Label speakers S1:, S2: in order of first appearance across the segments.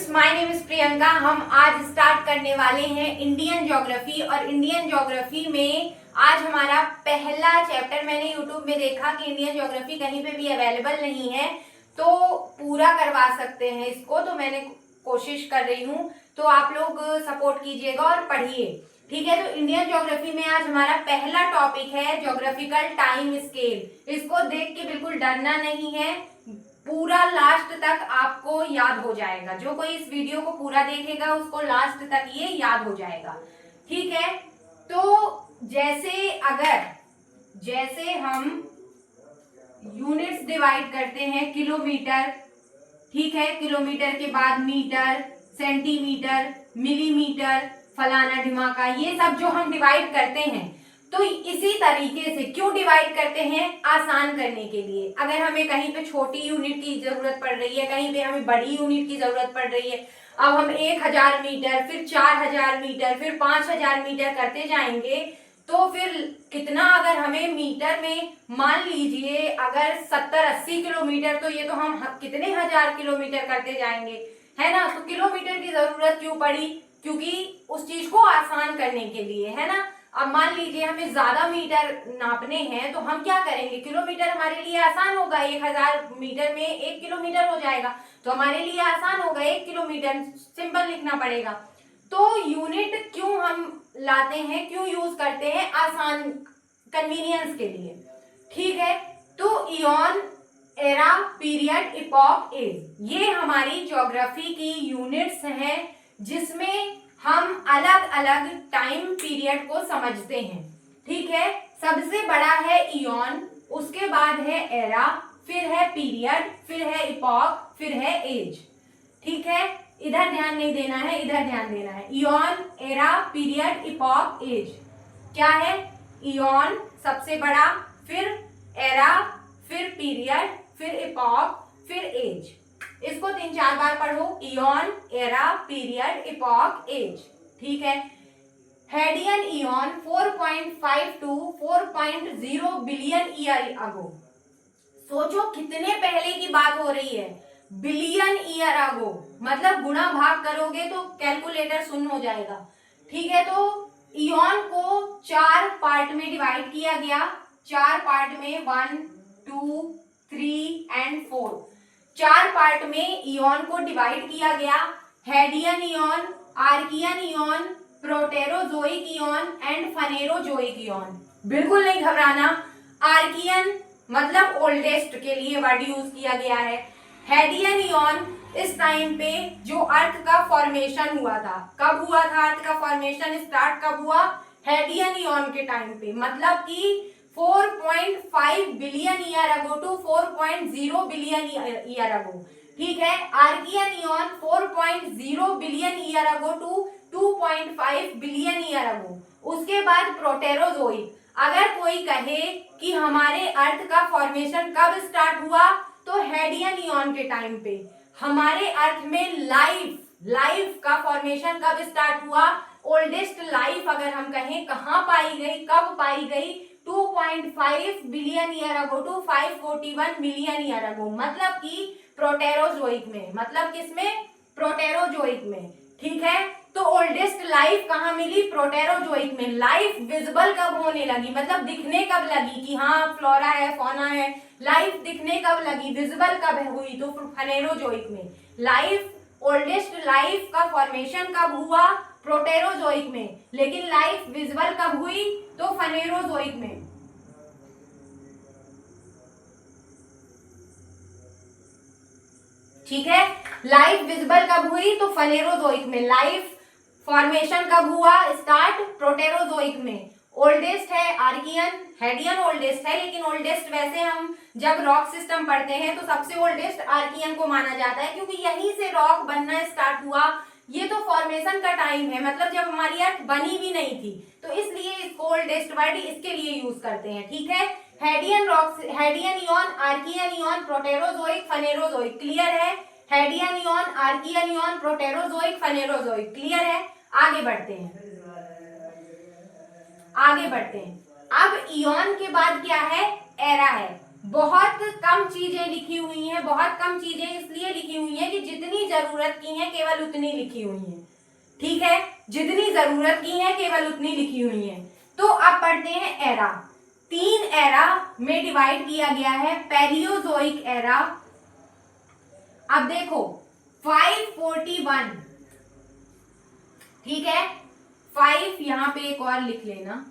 S1: Students, my name is Priyanka. हम आज start करने वाले हैं इंडियन ज्योग्राफी। और इंडियन ज्योग्राफी में आज हमारा पहला चैप्टर, मैंने यूट्यूब में देखा कि इंडियन ज्योग्राफी कहीं पे भी अवेलेबल नहीं है तो पूरा करवा सकते हैं इसको, तो मैंने कोशिश कर रही हूँ। तो आप लोग सपोर्ट कीजिएगा और पढ़िए, ठीक है। तो इंडियन ज्योग्राफी में आज हमारा पहला टॉपिक है ज्योग्राफिकल टाइम स्केल। इसको देख के बिल्कुल डरना नहीं है, पूरा लास्ट तक आपको याद हो जाएगा। जो कोई इस वीडियो को पूरा देखेगा उसको लास्ट तक ये याद हो जाएगा, ठीक है। तो जैसे हम यूनिट्स डिवाइड करते हैं, किलोमीटर, ठीक है, किलोमीटर के बाद मीटर, सेंटीमीटर, मिलीमीटर, फलाना ढिमाका, ये सब जो हम डिवाइड करते हैं, तो इसी तरीके से क्यों डिवाइड करते हैं? आसान करने के लिए। अगर हमें कहीं पे छोटी यूनिट की जरूरत पड़ रही है, कहीं पे हमें बड़ी यूनिट की जरूरत पड़ रही है, अब हम 1000 मीटर, फिर 4000 मीटर, फिर 5000 मीटर करते जाएंगे, तो फिर कितना, अगर हमें मीटर में मान लीजिए अगर 70-80 किलोमीटर, तो ये तो हम कितने हजार किलोमीटर करते जाएंगे, है ना। तो किलोमीटर की जरूरत क्यों पड़ी? क्योंकि उस चीज को आसान करने के लिए, है ना। अब मान लीजिए हमें ज्यादा मीटर नापने हैं तो हम क्या करेंगे, किलोमीटर हमारे लिए आसान होगा, 1000 मीटर में 1 किलोमीटर हो जाएगा, तो हमारे लिए आसान होगा, 1 किलोमीटर सिंपल लिखना पड़ेगा। तो यूनिट क्यों हम लाते हैं, क्यों यूज करते हैं? आसान, कन्वीनियंस के लिए, ठीक है। तो eon, era, period, epoch, age, ये हमारी ज्योग्राफी की यूनिट्स हैं जिसमें हम अलग अलग टाइम पीरियड को समझते हैं, ठीक है। सबसे बड़ा है इयॉन, उसके बाद है एरा, फिर है पीरियड, फिर है इपॉक, फिर है एज, ठीक है। इधर ध्यान नहीं देना है, इधर ध्यान देना है। Eon, era, period, epoch, age. क्या है? इयॉन सबसे बड़ा, फिर एरा, फिर पीरियड, फिर इपॉक, फिर एज। इसको 3-4 बार पढ़ो, eon, era, period, epoch, age, ठीक है। Hadean eon 4.5 to 4.0 billion year ago. सोचो कितने पहले की बात हो रही है, बिलियन ईयर अगो, मतलब गुणा भाग करोगे तो कैलकुलेटर शून्य हो जाएगा, ठीक है। तो इयॉन को 4 पार्ट में डिवाइड किया गया, 4 पार्ट में, 1, 2, 3 एंड 4, 4 पार्ट में इयॉन को डिवाइड किया गया। Hadean eon, Archean eon, Proterozoic eon and Phanerozoic eon. बिल्कुल नहीं घबराना, आर्कियन मतलब ओल्डेस्ट के लिए वर्ड यूज किया गया है। हेडियन इयॉन इस टाइम पे जो अर्थ का फॉर्मेशन हुआ था, कब हुआ था अर्थ का फॉर्मेशन स्टार्ट कब हुआ? हेडियन इयॉन के टाइम पे, मतलब कि 4.5 billion year ago to 4.0 billion year ago, ठीक है। Archaean eon 4.0 billion year ago to 2.5 billion year ago. उसके बाद प्रोटेरोजोइक। अगर कोई कहे कि हमारे अर्थ का फॉर्मेशन कब स्टार्ट हुआ, तो हेडियन इयॉन के टाइम पे। हमारे अर्थ में लाइफ का फॉर्मेशन कब स्टार्ट हुआ? ओल्डेस्ट लाइफ अगर हम कहें कहाँ पाई गई, कब पाई गई? 2.5 billion year ago to 541 million year ago, मतलब कि प्रोटेरोजोइक में, मतलब किसमें? प्रोटेरोजोइक में, ठीक है। तो ओल्डेस्ट लाइफ कहाँ मिली? प्रोटेरोजोइक में। लाइफ विजिबल कब होने लगी, मतलब दिखने कब लगी कि हाँ फ्लोरा है, फौना है, लाइफ दिखने कब लगी, विजिबल कब हुई? तो फनेरोजोइक में। लाइफ, ओल्डेस्ट लाइफ का फॉर्मेशन कब हुआ? प्रोटेरोजोइक में। लेकिन लाइफ विजिबल कब हुई? तो फनेरोजोइक में, ठीक है। लाइफ विजिबल कब हुई? तो फनेरोजोइक में। लाइफ फॉर्मेशन कब हुआ स्टार्ट? प्रोटेरोजोइक में। ओल्डेस्ट है आर्कियन, हेडियन ओल्डेस्ट है, लेकिन ओल्डेस्ट वैसे हम जब रॉक सिस्टम पढ़ते हैं तो सबसे ओल्डेस्ट आर्कियन को माना जाता है, क्योंकि यहीं से रॉक बनना स्टार्ट हुआ। ये तो फॉर्मेशन का टाइम है, मतलब जब हमारी अर्थ बनी भी नहीं थी, तो इसलिए इसको ओल्डेस्ट वर्ड इसके लिए यूज करते हैं, ठीक है। Hadean rock, Hadean eon, Archean eon, Proterozoic, Phanerozoic, clear है। Hadean eon, Archean eon, Proterozoic, Phanerozoic, clear है। आगे बढ़ते हैं, आगे बढ़ते हैं। अब इयॉन के बाद क्या है? एरा है। बहुत कम चीजें लिखी हुई हैं, बहुत कम चीजें इसलिए लिखी हुई हैं कि जितनी जरूरत की हैं केवल उतनी लिखी हुई हैं, ठीक है, जितनी जरूरत की हैं केवल उतनी लिखी हुई हैं। तो अब पढ़ते हैं एरा। 3 एरा में डिवाइड किया गया है पैलियोजोइक एरा। अब देखो 541, ठीक है, 5 यहां पे एक और लिख लेना,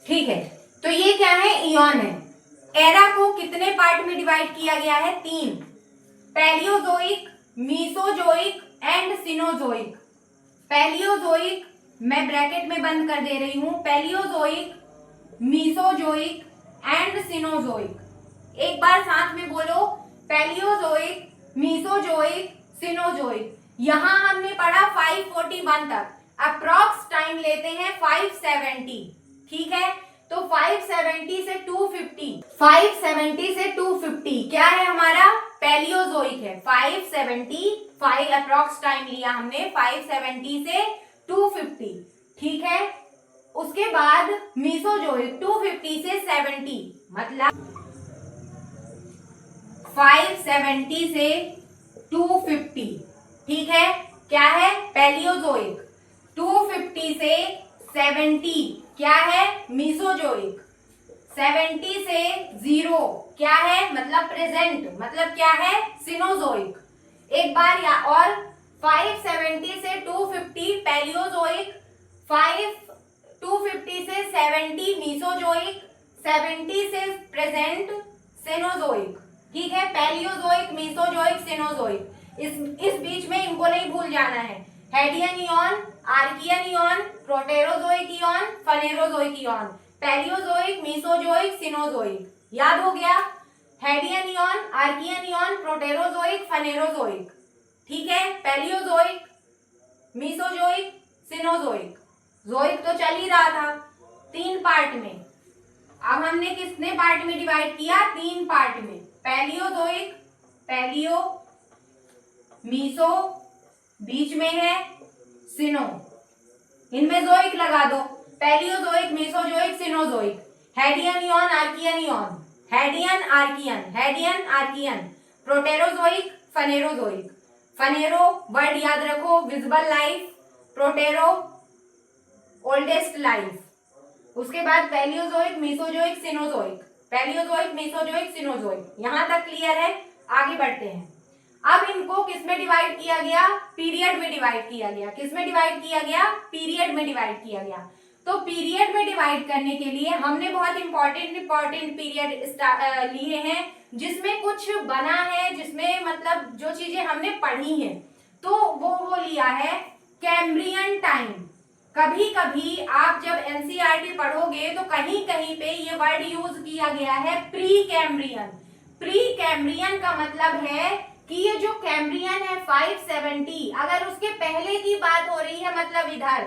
S1: ठीक है। तो ये क्या है, इयॉन है। एरा को कितने पार्ट में डिवाइड किया गया है, 3, Palaeozoic, Mesozoic and Cenozoic. Palaeozoic मैं ब्रैकेट में बंद कर दे रही हूं, पैलियोजोइक, मीसोजोइक एंड सिनोजोइक। एक बार साथ में बोलो, पैलियोजोइक, मीसोजोइक, सिनोजोइक। यहां हमने पढ़ा 541 तक, अप्रॉक्स टाइम लेते हैं 570, ठीक है। तो 570 से 250, 570 से 250 क्या है हमारा, पैलियोजोइक है। 570 अप्रॉक्स टाइम लिया हमने 570 से 250, ठीक है। उसके बाद मीसोजोइक 250 से 70, मतलब 570 से 250, ठीक है, क्या है, पैलियोजोइक। 250 से 70 क्या है, मीसोजोइक। 70 से 0 क्या है, मतलब प्रेजेंट, मतलब क्या है, सिनोजोइक। एक बार या और 570 से 250 पैलियोजोइक, 250 से 70 मीसोजोइक, 70 से प्रेजेंट सिनोजोइक, ठीक है। पैलियोजोइक, मीसोजोइक, सिनोजोइक, इस बीच में इनको नहीं भूल जाना है। Hadean eon, Archean eon, Proterozoic eon, Phanerozoic eon, Paleozoic, Mesozoic, Cenozoic, याद हो गया। Hadean eon, Archean eon, Proterozoic, Phanerozoic, ठीक है। पैलियोजोइक, मीसोजोइक, सिनोजोइक, जोइक तो चल ही रहा था 3 पार्ट में। अब हमने कितने पार्ट में डिवाइड किया, 3 पार्ट में, पैलियोजोइक, पैलियो, मीसो, बीच में है सिनो, इनमें जोइक लगा दो, Paleozoic, Mesozoic, Cenozoic. Hadean eon, Archean eon, Hadean Archean, Hadean Archean, Proterozoic, Phanerozoic. Phanero word याद रखो, visible life, protero oldest life. उसके बाद Paleozoic, Mesozoic, Cenozoic, Paleozoic, Mesozoic, Cenozoic. यहां तक क्लियर है, आगे बढ़ते हैं। अब इनको किस में डिवाइड किया गया, पीरियड में डिवाइड किया गया। किस में डिवाइड किया गया, पीरियड में डिवाइड किया गया। तो पीरियड में डिवाइड करने के लिए हमने बहुत इंपॉर्टेंट पीरियड लिए हैं, जिसमें कुछ बना है, जिसमें मतलब जो चीजें हमने पढ़ी हैं, तो वो लिया है कैम्ब्रियन टाइम। कभी कभी आप जब एनसीईआरटी पढ़ोगे तो कहीं कहीं पे ये वर्ड यूज किया गया है, प्री कैम्ब्रियन। प्री कैम्ब्रियन का मतलब है कि ये जो कैम्ब्रियन है 570, अगर उसके पहले की बात हो रही है, मतलब इधर,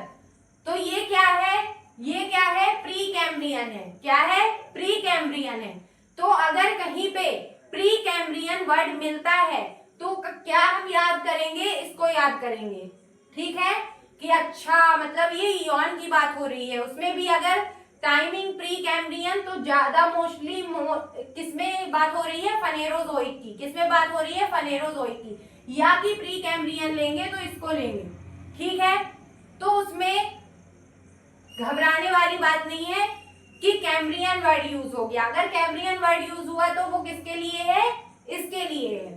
S1: तो ये क्या है, ये क्या है, प्री कैम्ब्रियन है। क्या है, प्री कैम्ब्रियन है। तो अगर कहीं पे प्री कैम्ब्रियन वर्ड मिलता है तो क्या हम याद करेंगे, इसको याद करेंगे, ठीक है, कि अच्छा मतलब ये इयॉन की बात हो रही है। उसमें भी अगर टाइमिंग प्री कैम्ब्रियन, तो ज्यादा मोस्टली किसमें बात हो रही है, फनेरोजोइक की। किसमें बात हो रही है, फनेरोजोइक की। या कि प्री कैम्ब्रियन लेंगे तो इसको लेंगे, ठीक है। तो उसमें घबराने वाली बात नहीं है कि कैम्ब्रियन वर्ड यूज हो गया। अगर कैम्ब्रियन वर्ड यूज हुआ तो वो किसके लिए है, इसके लिए है,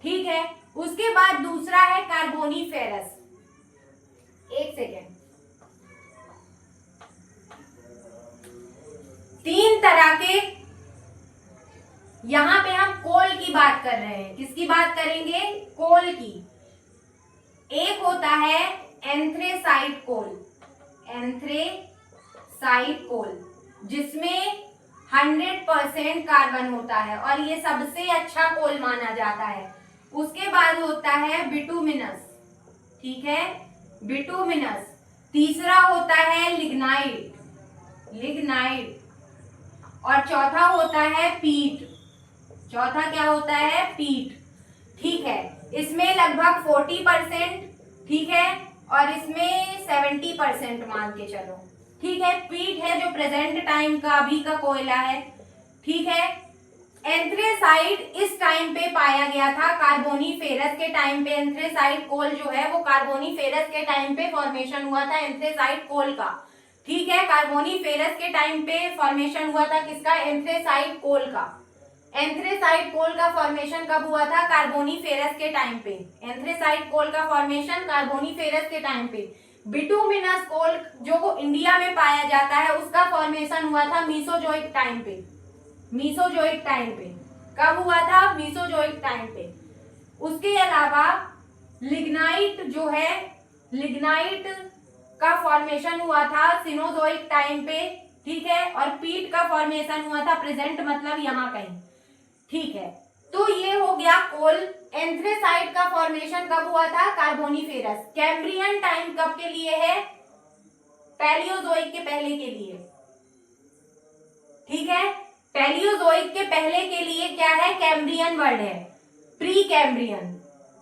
S1: ठीक है। उसके बाद दूसरा है कार्बोनीफेरस। एक सेकेंड, 3 तरह के, यहां पे हम कोल की बात कर रहे हैं। किसकी बात करेंगे, कोल की। एक होता है एंथ्रेसाइट कोल, एंथ्रेसाइट कोल, जिसमें 100% कार्बन होता है और ये सबसे अच्छा कोल माना जाता है। उसके बाद होता है बिटुमिनस, ठीक है, बिटुमिनस। तीसरा होता है लिग्नाइट, लिग्नाइट। और चौथा होता है पीट, चौथा क्या होता है, पीट, ठीक है। इसमें लगभग 40%, ठीक है, और इसमें 70% मान के चलो, ठीक है। पीट है जो प्रेजेंट टाइम का अभी का कोयला है, ठीक है। एंथ्रेसाइट इस टाइम पे पाया गया था, कार्बोनीफेरस के टाइम पे। एंथ्रेसाइट कोल जो है वो कार्बोनीफेरस के टाइम पे फॉर्मेशन हुआ था एंथ्रेसाइट कोल का, ठीक है। कार्बोनीफेरस के टाइम पे फॉर्मेशन हुआ था किसका, एंथ्रेसाइट कोल का। एंथ्रेसाइट कोल का फॉर्मेशन कब हुआ था, कार्बोनीफेरस के टाइम पे। एंथ्रेसाइट कोल का फॉर्मेशन कार्बोनीफेरस के टाइम पे। बिटुमिनस कोल जो वो इंडिया में पाया जाता है उसका फॉर्मेशन हुआ था मीसोजोइक टाइम पे, मीसोजोइक टाइम पे। कब हुआ था, मीसोजोइक टाइम पे। उसके अलावा लिग्नाइट जो है, लिग्नाइट का फॉर्मेशन हुआ था सिनोजोइक टाइम पे, ठीक है। और पीट का फॉर्मेशन हुआ था प्रेजेंट मतलब यहाँ कहीं, ठीक है। तो ये हो गया कोल। एंथ्रेसाइट का फॉर्मेशन कब हुआ था, कार्बोनीफेरस। कैम्ब्रियन टाइम कब के लिए है, पैलियोजोइक के पहले के लिए, ठीक है। पैलियोजोइक के पहले के लिए क्या है, कैम्ब्रियन वर्ड है, प्री कैम्ब्रियन।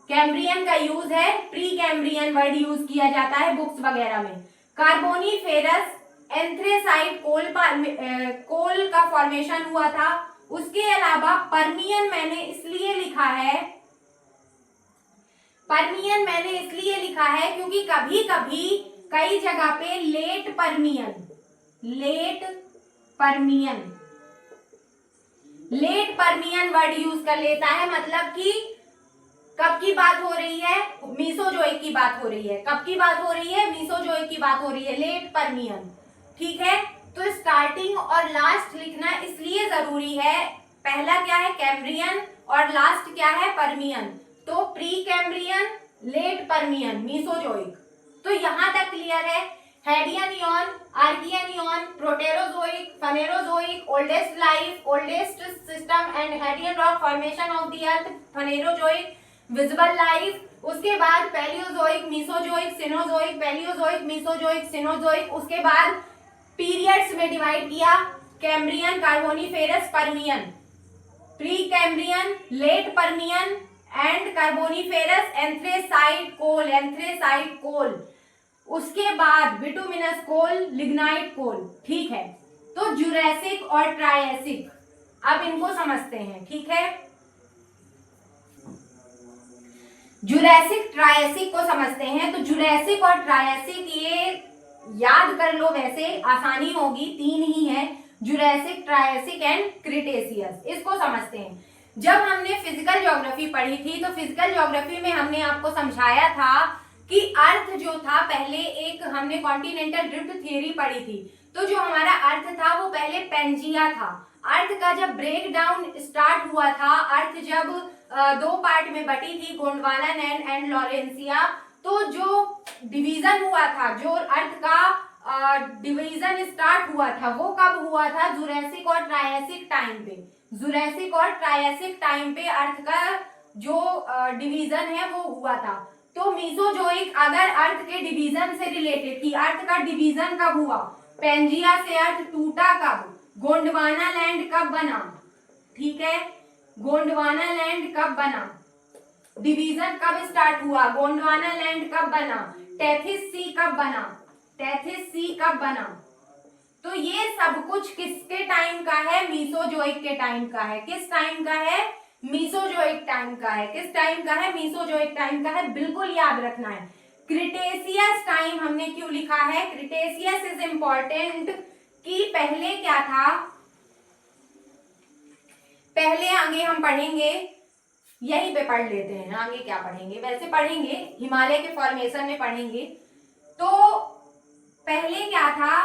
S1: कैम्ब्रियन का यूज है, प्री कैम्ब्रियन वर्ड यूज किया जाता है बुक्स वगैरह में। कार्बोनीफेरस एंथ्रेसाइट कोल का फॉर्मेशन हुआ था। उसके अलावा पर्मियन मैंने इसलिए लिखा है, पर्मियन मैंने इसलिए लिखा है क्योंकि कभी कभी कई जगह पे late Permian, late Permian, late Permian word use कर लेता है। मतलब कि कब की बात हो रही है, मीसोजोइक की बात हो रही है। कब की बात हो रही है, मीसोजोइक की बात हो रही है, लेट पर्मियन, ठीक है। तो स्टार्टिंग और लास्ट लिखना इसलिए जरूरी है, पहला क्या है कैम्ब्रियन और लास्ट क्या है पर्मियन। तो pre Cambrian, late Permian, Mesozoic. तो यहां तक क्लियर है। Hadean eon, Archean eon, Proterozoic, Phanerozoic, oldest life, oldest system and Hadean rock formation of the earth, Phanerozoic, visible life. उसके बाद Paleozoic, Mesozoic, Cenozoic, Paleozoic, Mesozoic, Cenozoic. उसके बाद periods में divide किया, Cambrian, Carboniferous, Permian, pre Cambrian, late Permian and Carboniferous, anthracite coal, anthracite coal. उसके बाद bituminous कोल, lignite कोल, ठीक है। तो जुरैसिक और ट्रायसिक, अब इनको समझते हैं, ठीक है। जुरैसिक ट्रायसिक को समझते हैं। तो जुरैसिक और ट्रायसिक ये याद कर लो, वैसे आसानी होगी, तीन ही है, जुरैसिक, ट्रायसिक एंड क्रिटेशियस। इसको समझते हैं। जब हमने फिजिकल ज्योग्राफी पढ़ी थी तो फिजिकल ज्योग्राफी में हमने आपको समझाया था कि अर्थ जो था, पहले एक हमने कॉन्टिनेंटल ड्रिफ्ट थ्योरी पढ़ी थी। तो जो हमारा अर्थ था वो पहले पेंजिया था। अर्थ का जब ब्रेक डाउन स्टार्ट हुआ था, अर्थ जब दो पार्ट में बटी थी, गोंडवाना एंड लॉरेंसिया, तो जो डिवीजन हुआ था, जो अर्थ का डिवीजन स्टार्ट हुआ था, वो कब हुआ था, जुरैसिक और ट्रायसिक टाइम पे। जुरैसिक और ट्रायसिक टाइम पे अर्थ का जो डिवीजन है वो हुआ था। तो मीसोजोइक अगर अर्थ के डिवीजन से रिलेटेड की, अर्थ का डिवीजन कब हुआ, पेंजिया से अर्थ टूटा कब, गोंडवाना लैंड कब बना, ठीक है। गोंडवाना लैंड कब बना, डिवीजन कब स्टार्ट हुआ, गोंडवाना लैंड कब बना, टेथिस सी कब बना, टेथिस सी कब बना। तो ये सब कुछ किसके टाइम का है, मीसोजोइक के टाइम का है। किस टाइम का है, मीसोजोइक टाइम का है। किस टाइम का है, मीसोजोइक टाइम का है, बिल्कुल याद रखना है। क्रिटेशियस टाइम हमने क्यों लिखा है, क्रिटेशियस इज इंपॉर्टेंट कि पहले क्या था, पहले आगे हम पढ़ेंगे, यहीं पे पढ़ लेते हैं, आगे क्या पढ़ेंगे, वैसे पढ़ेंगे हिमालय के फॉर्मेशन में पढ़ेंगे। तो पहले क्या था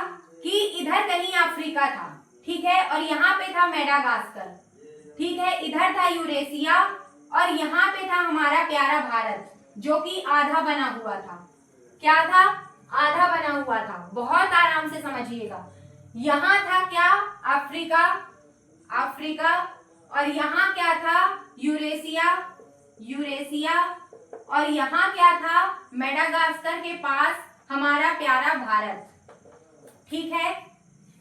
S1: कि इधर कहीं अफ्रीका था, ठीक है, और यहाँ पे था मेडागास्कर, ठीक है, इधर था यूरेशिया और यहाँ पे था हमारा प्यारा भारत, जो कि आधा बना हुआ था। क्या था, आधा बना हुआ था। बहुत आराम से समझिएगा। यहाँ था क्या, अफ्रीका, अफ्रीका, और यहाँ क्या था, यूरेशिया, यूरेशिया, और यहाँ क्या था, मेडागास्कर के पास हमारा प्यारा भारत, ठीक है,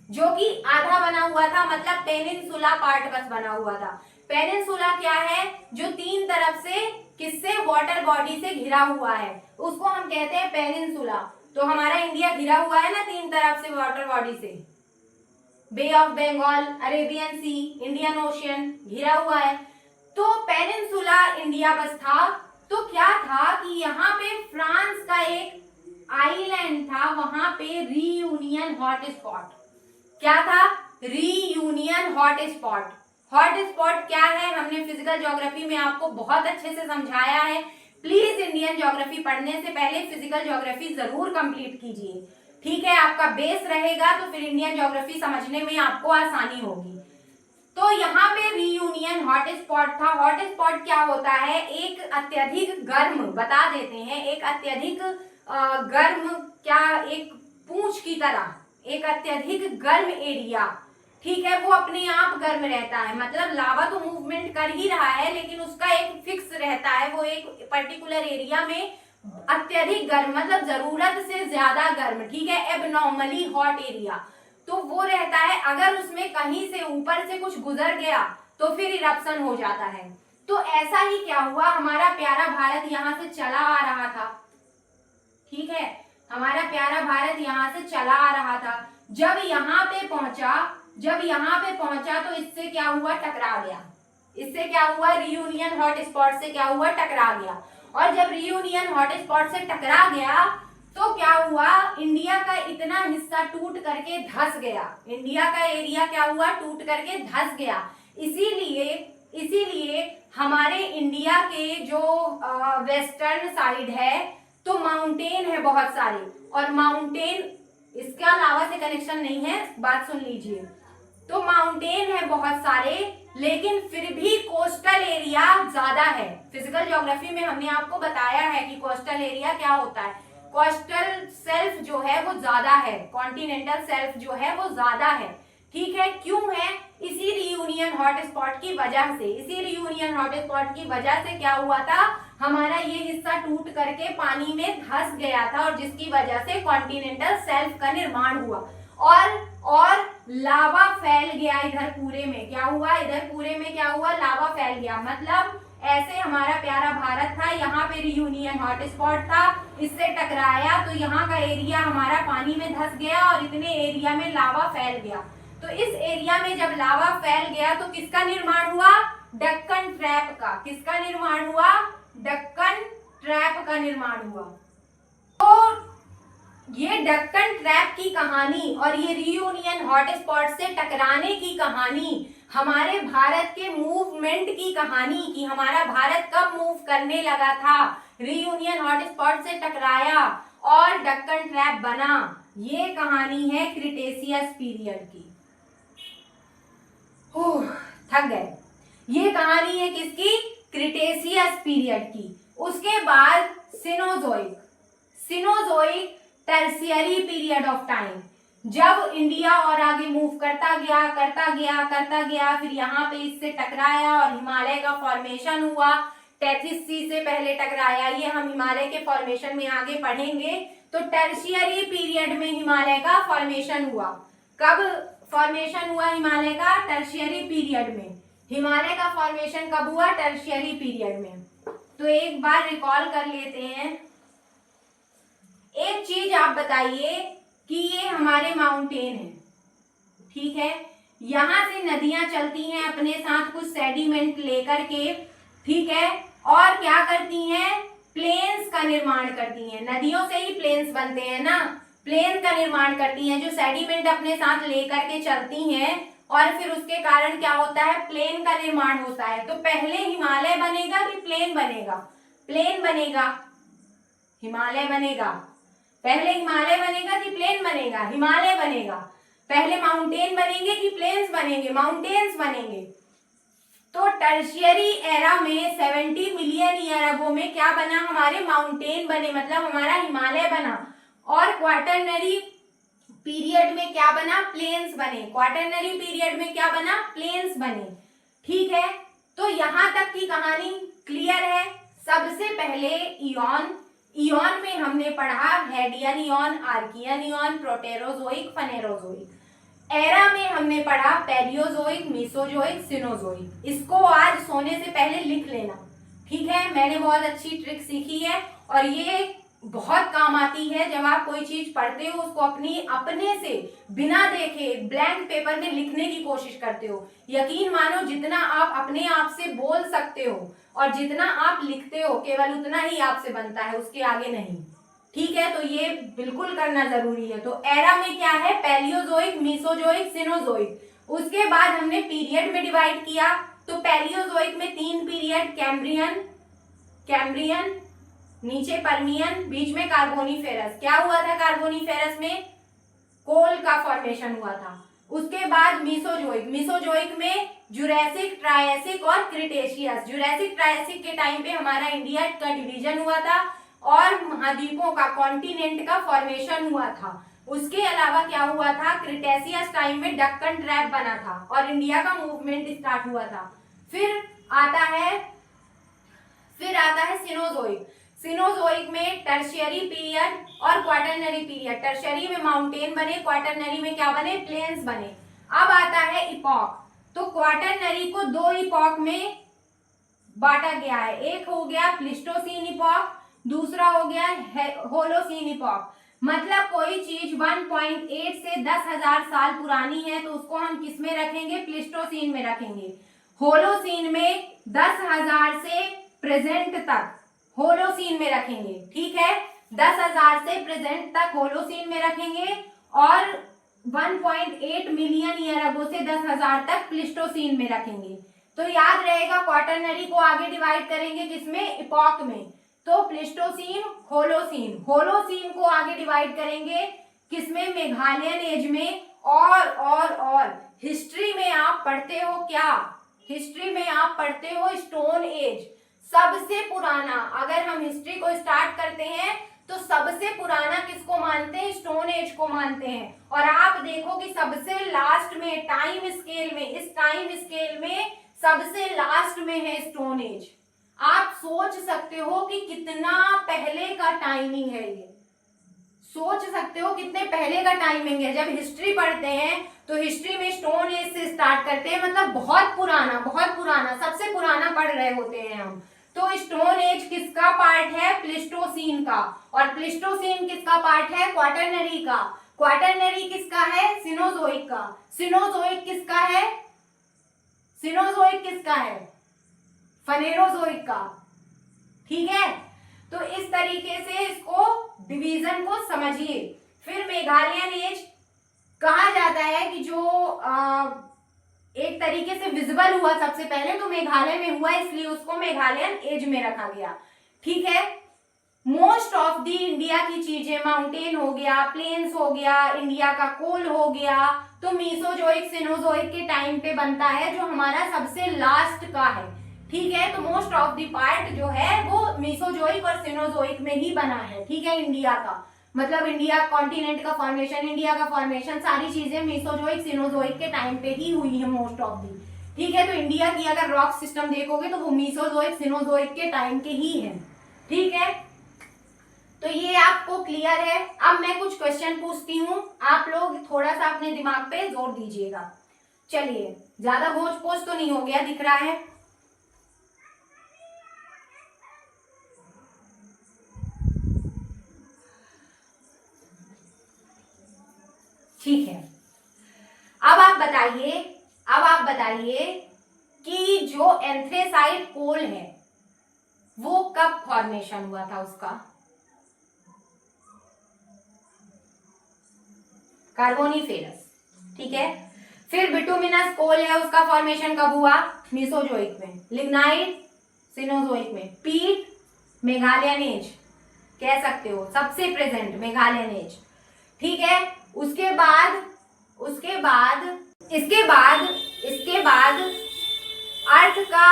S1: जो कि आधा बना हुआ था, मतलब पेनिनसुला पार्ट बस बना हुआ था। पेनिनसुला क्या है, जो तीन तरफ से किससे, वाटर बॉडी से घिरा हुआ है, उसको हम कहते हैं पेनिनसुला। तो हमारा इंडिया घिरा हुआ है ना तीन तरफ से वाटर बॉडी से, bay of Bengal, Arabian sea, Indian ocean घिरा हुआ है। तो पेनिनसुला इंडिया बस था। तो क्या था कि यहाँ पे फ्रांस का एक आइलैंड था, वहां पे रीयूनियन हॉटस्पॉट, क्या था, रीयूनियन हॉटस्पॉट। हॉटस्पॉट क्या है, हमने फिजिकल ज्योग्राफी में आपको बहुत अच्छे से समझाया है। प्लीज इंडियन ज्योग्राफी पढ़ने से पहले फिजिकल ज्योग्राफी जरूर कंप्लीट कीजिए, ठीक है, आपका बेस रहेगा तो फिर इंडियन ज्योग्राफी समझने में आपको आसानी होगी। तो यहाँ पे रीयूनियन हॉटस्पॉट था। हॉटस्पॉट क्या होता है, एक अत्यधिक गर्म, बता देते हैं, एक अत्यधिक गर्म, क्या, एक पूंछ की तरह, एक अत्यधिक गर्म एरिया, ठीक है, वो अपने आप गर्म रहता है, मतलब लावा तो मूवमेंट कर ही रहा है लेकिन उसका एक फिक्स रहता है, वो एक पर्टिकुलर एरिया में अत्यधिक गर्म, मतलब जरूरत से ज्यादा गर्म, ठीक है, एबनॉर्मली हॉट एरिया, तो वो रहता है। अगर उसमें कहीं से ऊपर से कुछ गुजर गया तो फिर इरप्शन हो जाता है। तो ऐसा ही क्या हुआ, हमारा प्यारा भारत यहाँ से चला आ रहा था, ठीक है, हमारा प्यारा भारत यहाँ से चला आ रहा था। जब यहाँ पे पहुंचा, जब यहाँ पे पहुंचा तो इससे क्या हुआ, टकरा गया, इससे क्या हुआ, रीयूनियन हॉटस्पॉट से क्या हुआ, टकरा गया। और जब रीयूनियन हॉटस्पॉट से टकरा गया तो क्या हुआ, इंडिया का इतना हिस्सा टूट करके धंस गया, इंडिया का एरिया क्या हुआ, टूट करके धंस गया। इसीलिए इसीलिए हमारे इंडिया के जो वेस्टर्न साइड है तो माउंटेन है बहुत सारे, और माउंटेन, इसके अलावा से कनेक्शन नहीं है, बात सुन लीजिए। तो माउंटेन है बहुत सारे, लेकिन फिर भी कोस्टल एरिया ज्यादा है। फिजिकल ज्योग्राफी में हमने आपको बताया है कि कोस्टल एरिया क्या होता है, कोस्टल सेल्फ जो है वो ज्यादा है, कॉन्टिनेंटल सेल्फ जो है वो ज्यादा है, ठीक है, क्यों है, इसी रीयूनियन हॉटस्पॉट की वजह से, इसी रीयूनियन हॉटस्पॉट की वजह से क्या हुआ था, हमारा ये हिस्सा टूट करके पानी में धंस गया था, और जिसकी वजह से कॉन्टिनेंटल सेल्फ का निर्माण हुआ, और लावा फैल गया इधर पूरे में, क्या हुआ, इधर पूरे में क्या हुआ, लावा फैल गया। मतलब ऐसे हमारा प्यारा भारत था, यहाँ पे रीयूनियन हॉटस्पॉट था, इससे टकराया तो यहाँ का एरिया हमारा पानी में धंस गया और इतने एरिया में लावा फैल गया। तो इस एरिया में जब लावा फैल गया तो किसका निर्माण हुआ, डक्कन ट्रैप का, किसका निर्माण हुआ, डक्कन ट्रैप का निर्माण हुआ। तो ये डक्कन ट्रैप की कहानी और ये रीयूनियन हॉटस्पॉट से टकराने की कहानी, हमारे भारत के मूवमेंट की कहानी, कि हमारा भारत कब मूव करने लगा था, रीयूनियन हॉटस्पॉट से टकराया और डक्कन ट्रैप बना, ये कहानी है क्रिटेशियस पीरियड की। थक गए, ये कहानी है किसकी, क्रिटेशियस पीरियड की। उसके बाद Cenozoic, Cenozoic tertiary period of time, जब इंडिया और आगे मूव करता गया करता गया करता गया, फिर यहाँ पे इससे टकराया और हिमालय का फॉर्मेशन हुआ। टेथिस सी से पहले टकराया, ये हम हिमालय के फॉर्मेशन में आगे पढ़ेंगे। तो टर्शियरी पीरियड में हिमालय का फॉर्मेशन हुआ। कब फॉर्मेशन हुआ हिमालय का, टर्शियरी पीरियड में। हिमालय का फॉर्मेशन कब हुआ, टर्शियरी पीरियड में। तो एक बार रिकॉल कर लेते हैं। एक चीज आप बताइए कि ये हमारे माउंटेन है, ठीक है, यहां से नदियां चलती हैं अपने साथ कुछ सेडिमेंट लेकर के, ठीक है, और क्या करती हैं, प्लेन्स का निर्माण करती हैं। नदियों से ही प्लेन्स बनते हैं ना, प्लेन का निर्माण करती हैं, जो सेडिमेंट अपने साथ लेकर के चलती हैं, और फिर उसके कारण क्या होता है, प्लेन का निर्माण होता है। तो पहले हिमालय बनेगा कि प्लेन बनेगा, प्लेन बनेगा, हिमालय बनेगा, पहले हिमालय बनेगा कि प्लेन बनेगा, हिमालय बनेगा। पहले माउंटेन बनेंगे कि प्लेन्स बनेंगे, माउंटेन्स बनेंगे। तो टर्शियरी एरा में 70 मिलियन ईयर अगो में क्या बना, हमारे माउंटेन बने, मतलब हमारा हिमालय बना। और क्वाटरनरी पीरियड में क्या बना, प्लेन्स बने। क्वाटरनरी पीरियड में क्या बना, प्लेन्स बने। ठीक है, तो यहां तक की कहानी क्लियर है। सबसे पहले इयॉन, इयॉन में हमने पढ़ा Hadean eon, Archean eon, Proterozoic, Phanerozoic. Era में हमने पढ़ा पैलियोजोइक, मेसोजोइक, सिनोजोइक। इसको आज सोने से पहले लिख लेना, ठीक है। मैंने बहुत अच्छी ट्रिक सीखी है और ये बहुत काम आती है। जब आप कोई चीज पढ़ते हो उसको अपने से बिना देखे ब्लैंक पेपर में लिखने की कोशिश करते हो। यकीन मानो जितना आप अपने आप से बोल सकते हो और जितना आप लिखते हो केवल उतना ही आपसे बनता है, उसके आगे नहीं। ठीक है, तो ये बिल्कुल करना जरूरी है। तो एरा में क्या है, पैलियोजोइक, मेसोजोइक, सिनोजोइक। उसके बाद हमने पीरियड में डिवाइड किया, तो पैलियोजोइक में 3 पीरियड, कैम्ब्रियन, नीचे पर्मियन, बीच में कार्बोनिफेरस। क्या हुआ था कार्बोनिफेरस में, कोल का फॉर्मेशन हुआ था। उसके बाद मीसोजोइक में जुरैसिक, ट्रायसिक और क्रिटेशियस। जुरैसिक ट्रायसिक के टाइम पे हमारा इंडिया का डिवीजन हुआ था और महाद्वीपों का, कॉन्टिनेंट का फॉर्मेशन हुआ था। उसके अलावा क्या हुआ था, क्रिटेशियस टाइम में डक्कन ट्रैप बना था और इंडिया का मूवमेंट स्टार्ट हुआ था। फिर आता है सिनोजोइक। सिनोजोइक में टर्शियरी पीरियड और क्वाटरनरी पीरियड। टर्शियरी में माउंटेन बने, क्वाटरनरी में क्या बने, प्लेन्स बने। अब आता है इपॉक। तो क्वाटरनरी को 2 इपॉक में बांटा गया है। एक हो गया प्लिस्टोसीन इपॉक, दूसरा हो गया होलोसीन इपॉक। मतलब कोई चीज 1.8 से 10,000 साल पुरानी है तो उसको हम किस में रखेंगे, प्लिस्टोसीन में रखेंगे। होलोसीन में 10,000 से प्रेजेंट तक होलोसीन में रखेंगे। ठीक है, 10,000 से प्रेजेंट तक होलोसीन में रखेंगे और 1.8 मिलियन ईयर अगो से 10,000 तक प्लिस्टोसीन में रखेंगे। तो याद रहेगा क्वाटरनरी को आगे डिवाइड करेंगे किसमें, इपॉक में। तो प्लिस्टोसीन, होलोसीन। होलोसीन को आगे डिवाइड करेंगे किसमें, मेघालयन एज में। और हिस्ट्री में आप पढ़ते हो क्या, हिस्ट्री में आप पढ़ते हो स्टोन एज। सबसे पुराना, अगर हम हिस्ट्री को स्टार्ट करते हैं तो सबसे पुराना किसको मानते हैं, स्टोन एज को मानते हैं। और आप देखो कि सबसे लास्ट में टाइम स्केल में, इस टाइम स्केल में सबसे लास्ट में है स्टोन एज। आप सोच सकते हो कि कितना पहले का टाइमिंग है, ये सोच सकते हो कितने पहले का टाइमिंग है। जब हिस्ट्री पढ़ते हैं तो हिस्ट्री में स्टोन एज से स्टार्ट करते हैं, मतलब बहुत पुराना, सबसे पुराना पढ़ रहे होते हैं हम। तो स्टोन एज किसका पार्ट है, प्लिस्टोसीन का। और प्लिस्टोसीन किसका पार्ट है, क्वाटरनरी का। क्वाटरनरी किसका है, सिनोजोइक का। सिनोजोइक किसका है, सिनोजोइक किसका है, फनेरोजोइक का। ठीक है, तो इस तरीके से इसको डिवीजन को समझिए। फिर मेघालयन एज कहा जाता है कि जो एक तरीके से विजिबल हुआ सबसे पहले, तो मेघालय में हुआ, इसलिए उसको मेघालयन एज में रखा गया। ठीक है, मोस्ट ऑफ दी इंडिया की चीजें, माउंटेन हो गया, प्लेन्स हो गया, इंडिया का कोल हो गया, तो मीसोजोइक, सिनोजोइक के टाइम पे बनता है, जो हमारा सबसे लास्ट का है। ठीक है, तो मोस्ट ऑफ दी पार्ट जो है वो मीसोजोइक और सिनोजोइक में ही बना है। ठीक है, इंडिया का मतलब इंडिया कॉन्टिनेंट का फॉर्मेशन, इंडिया का फॉर्मेशन, सारी चीजें मीसोजोइक, सिनोजोइक के टाइम पे ही हुई है मोस्ट ऑफ दी। ठीक है, तो इंडिया की अगर रॉक सिस्टम देखोगे तो वो मीसोजोइक, सिनोजोइक के टाइम के ही है। ठीक है, तो ये आपको क्लियर है। अब मैं कुछ क्वेश्चन पूछती हूँ, आप लोग थोड़ा सा अपने दिमाग पे जोर दीजिएगा। चलिए, ज्यादा घोष पोष तो नहीं हो गया, दिख रहा है। ठीक है, अब आप बताइए कि जो एंथ्रेसाइट कोल है वो कब फॉर्मेशन हुआ था उसका, कार्बोनिफेरस। ठीक है, फिर बिटुमिनस कोल है, उसका फॉर्मेशन कब हुआ, मीसोजोइक में। लिग्नाइट, सिनोजोइक में। पीट, मेघालयन एज कह सकते हो, सबसे प्रेजेंट मेघालयन एज। ठीक है, उसके बाद अर्थ का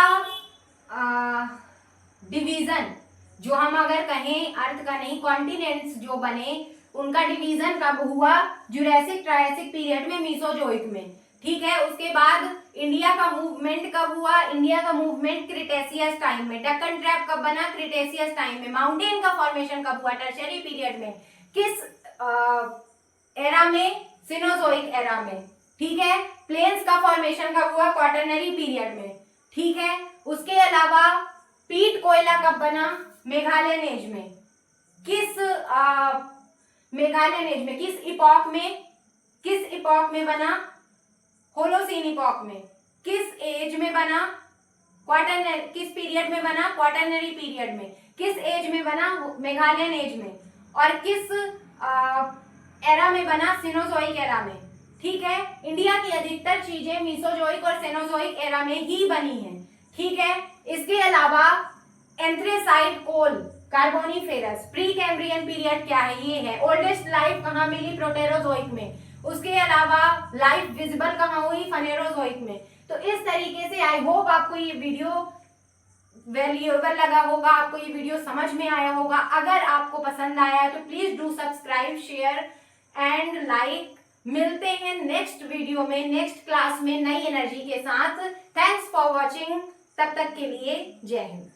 S1: डिवीजन, जो हम अगर कहें अर्थ का नहीं, कॉन्टिनेंट्स जो बने उनका डिवीजन कब हुआ, जुरासिक ट्रायसिक पीरियड में, मीसोजोइक में, ठीक है। उसके बाद इंडिया का मूवमेंट कब हुआ, इंडिया का मूवमेंट क्रिटेशियस टाइम में। डेक्कन ट्रैप कब बना, क्रिटेशियस टाइम में। माउंटेन का फॉर्मेशन कब हुआ, टर्शियरी पीरियड में। किस एरा में, सिनोजोइक एरा में, ठीक है। प्लेन्स का फॉर्मेशन कब हुआ, क्वाटरनरी पीरियड में, ठीक है। उसके अलावा पीट कोयला कब बना, मेघालयन एज में। किस मेघालयन एज में, किस इपॉक में बना, होलोसीन इपॉक में। किस एज में बना, क्वाटरनरी, किस पीरियड में बना, क्वाटरनरी पीरियड में। किस एज में बना, मेघालयन एज में। और किस एरा में बना, सिनोजोइक एरा में, ठीक है। इंडिया की अधिकतर चीजें मीसोजोइक और सेनोजोइक एरा में ही बनी हैं, ठीक है। इसके अलावा एंथ्रेसाइट कोल, कार्बोनिफेरस, प्री कैम्ब्रियन पीरियड क्या है, ये है। ओल्डेस्ट लाइफ कहाँ मिली, प्रोटेरोजोइक में। उसके अलावा लाइफ विजिबल कहाँ हुई, फनेरोजोइक में। तो इस तरीके से आई होप आपको ये वीडियो वैल्यूएबल लगा होगा, आपको ये वीडियो समझ में आया होगा। अगर आपको पसंद आया है तो please do subscribe, share and like. मिलते हैं नेक्स्ट वीडियो में, नेक्स्ट क्लास में नई एनर्जी के साथ। Thanks for watching. तब तक के लिए जय हिंद।